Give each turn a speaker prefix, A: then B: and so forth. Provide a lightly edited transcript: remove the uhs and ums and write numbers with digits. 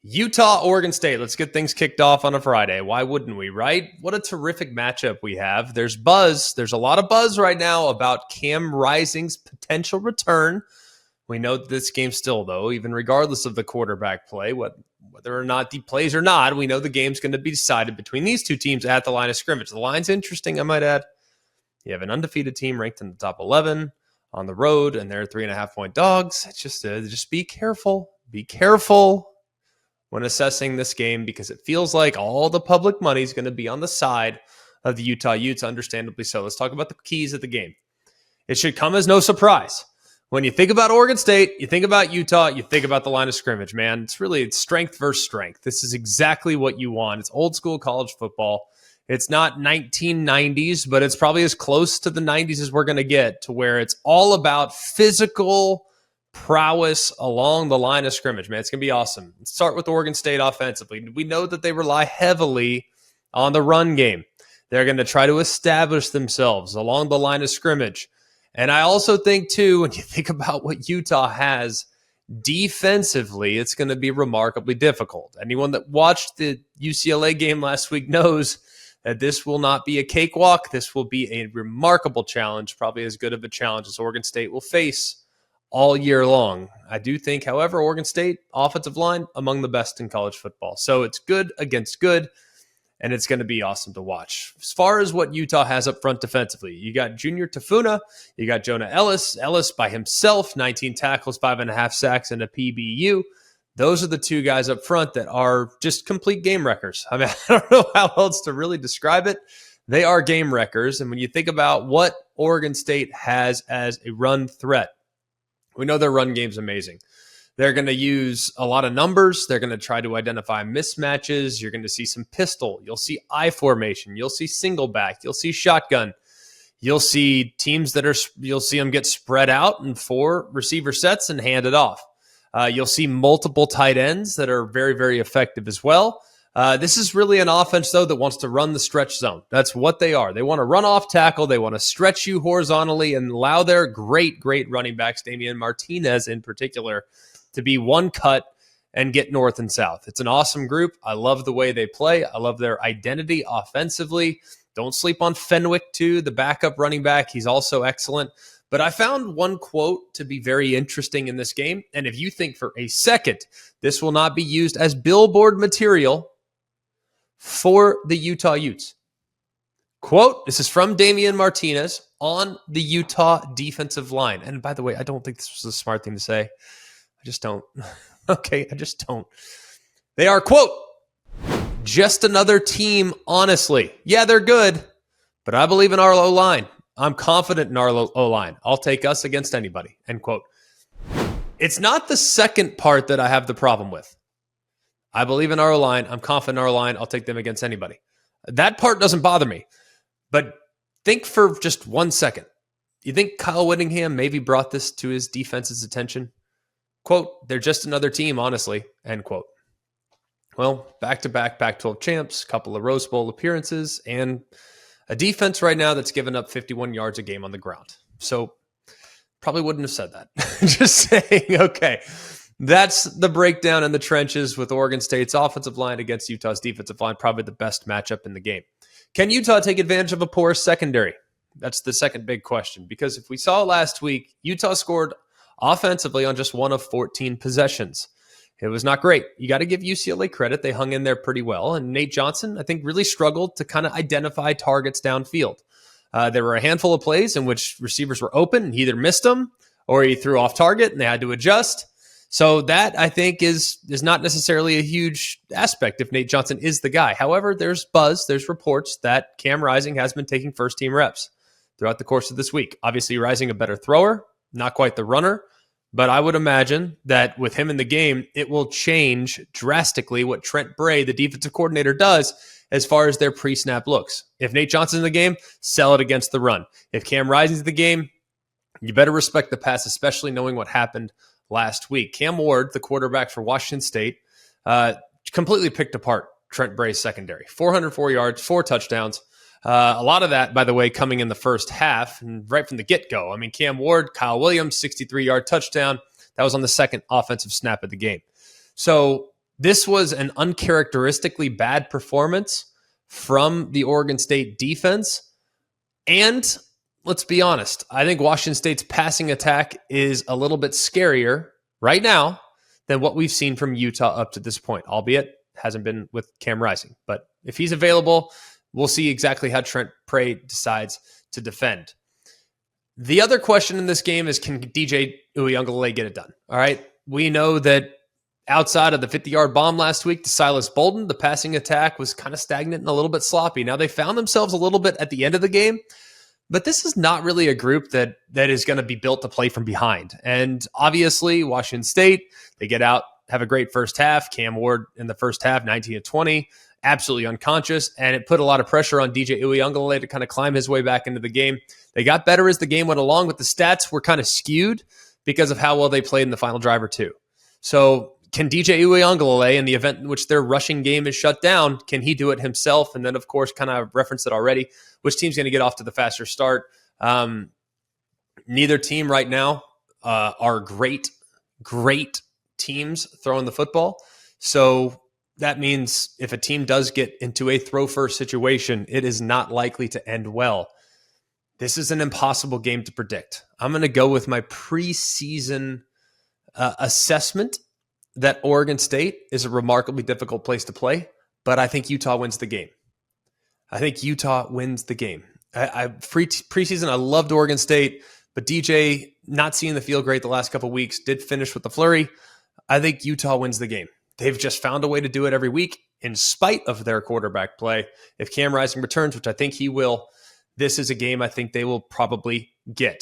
A: Utah, Oregon State. Let's get things kicked off on a Friday. Why wouldn't we, right? What a terrific matchup we have. There's buzz. There's a lot of buzz right now about Cam Rising's potential return. We know that this game still, though, even regardless of the quarterback play, whether or not he plays or not, we know the game's going to be decided between these two teams at the line of scrimmage. The line's interesting, I might add. You have an undefeated team ranked in the top 11 on the road, and they're 3.5-point dogs. It's just be careful. Be careful when assessing this game, because it feels like all the public money is going to be on the side of the Utah Utes, understandably so. Let's talk about the keys of the game. It should come as no surprise. When you think about Oregon State, you think about Utah, you think about the line of scrimmage, man. It's strength versus strength. This is exactly what you want. It's old school college football. It's not 1990s, but it's probably as close to the 90s as we're going to get, to where it's all about physical prowess along the line of scrimmage, man. It's going to be awesome. Let's start with Oregon State offensively. We know that they rely heavily on the run game. They're going to try to establish themselves along the line of scrimmage. And I also think, too, when you think about what Utah has defensively, it's going to be remarkably difficult. Anyone that watched the UCLA game last week knows that this will not be a cakewalk. This will be a remarkable challenge, probably as good of a challenge as Oregon State will face all year long. I do think, however, Oregon State offensive line among the best in college football. So it's good against good, and it's going to be awesome to watch. As far as what Utah has up front defensively, you got Junior Tafuna, you got Jonah Ellis. Ellis by himself, 19 tackles, 5.5 sacks, and a PBU. Those are the two guys up front that are just complete game wreckers. I mean, I don't know how else to really describe it. They are game wreckers. And when you think about what Oregon State has as a run threat, we know their run game's amazing. They're going to use a lot of numbers. They're going to try to identify mismatches. You're going to see some pistol. You'll see I formation. You'll see single back. You'll see shotgun. You'll see teams you'll see them get spread out in 4 receiver sets and hand it off. You'll see multiple tight ends that are very, very effective as well. This is really an offense, though, that wants to run the stretch zone. That's what they are. They want to run off tackle. They want to stretch you horizontally and allow their great, great running backs, Damian Martinez in particular, to be one cut and get north and south. It's an awesome group. I love the way they play. I love their identity offensively. Don't sleep on Fenwick, too, the backup running back. He's also excellent. But I found one quote to be very interesting in this game. And if you think for a second this will not be used as billboard material for the Utah Utes. Quote, this is from Damian Martinez on the Utah defensive line. And by the way, I don't think this was a smart thing to say. I just don't. Okay, I just don't. They are, quote, just another team, honestly. Yeah, they're good, but I believe in our O-line. I'm confident in our O-line. I'll take us against anybody, end quote. It's not the second part that I have the problem with. I believe in our O-line. I'm confident in our line. I'll take them against anybody. That part doesn't bother me. But think for just 1 second. You think Kyle Whittingham maybe brought this to his defense's attention? Quote, they're just another team, honestly, end quote. Well, back-to-back Pac-12 champs, couple of Rose Bowl appearances, and a defense right now that's given up 51 yards a game on the ground. So probably wouldn't have said that. Just saying, okay. That's the breakdown in the trenches with Oregon State's offensive line against Utah's defensive line, probably the best matchup in the game. Can Utah take advantage of a poor secondary? That's the second big question, because if we saw last week, Utah scored offensively on just 1 of 14 possessions. It was not great. You got to give UCLA credit. They hung in there pretty well. And Nate Johnson, I think, really struggled to kind of identify targets downfield. There were a handful of plays in which receivers were open, and he either missed them or he threw off target and they had to adjust. So that, I think, is not necessarily a huge aspect if Nate Johnson is the guy. However, there's buzz, there's reports that Cam Rising has been taking first-team reps throughout the course of this week. Obviously, Rising a better thrower, not quite the runner, but I would imagine that with him in the game, it will change drastically what Trent Bray, the defensive coordinator, does as far as their pre-snap looks. If Nate Johnson's in the game, sell it against the run. If Cam Rising's in the game, you better respect the pass, especially knowing what happened last week. Cam Ward, the quarterback for Washington State, completely picked apart Trent Bray's secondary. 404 yards, 4 touchdowns. A lot of that, by the way, coming in the first half and right from the get-go. I mean, Cam Ward, Kyle Williams, 63-yard touchdown. That was on the second offensive snap of the game. So This was an uncharacteristically bad performance from the Oregon State defense. And let's be honest, I think Washington State's passing attack is a little bit scarier right now than what we've seen from Utah up to this point, albeit hasn't been with Cam Rising. But if he's available, we'll see exactly how Trent Prey decides to defend. The other question in this game is, can DJ Uiagalelei get it done? All right. We know that outside of the 50-yard bomb last week to Silas Bolden, the passing attack was kind of stagnant and a little bit sloppy. Now, they found themselves a little bit at the end of the game, but this is not really a group that is going to be built to play from behind. And obviously, Washington State, they get out, have a great first half. Cam Ward in the first half, 19-20, absolutely unconscious, and it put a lot of pressure on DJ Uiagalelei to kind of climb his way back into the game. They got better as the game went along, but the stats were kind of skewed because of how well they played in the final drive or two. So can DJ Uiagalelei, in the event in which their rushing game is shut down, can he do it himself? And then, of course, kind of referenced it already, which team's going to get off to the faster start? Neither team right now are great teams throwing the football. So that means if a team does get into a throw-first situation, it is not likely to end well. This is an impossible game to predict. I'm going to go with my preseason assessment that Oregon State is a remarkably difficult place to play, but I think Utah wins the game. Preseason, I loved Oregon State, but DJ, not seeing the field great the last couple of weeks, did finish with the flurry. I think Utah wins the game. They've just found a way to do it every week in spite of their quarterback play. If Cam Rising returns, which I think he will, this is a game I think they will probably get.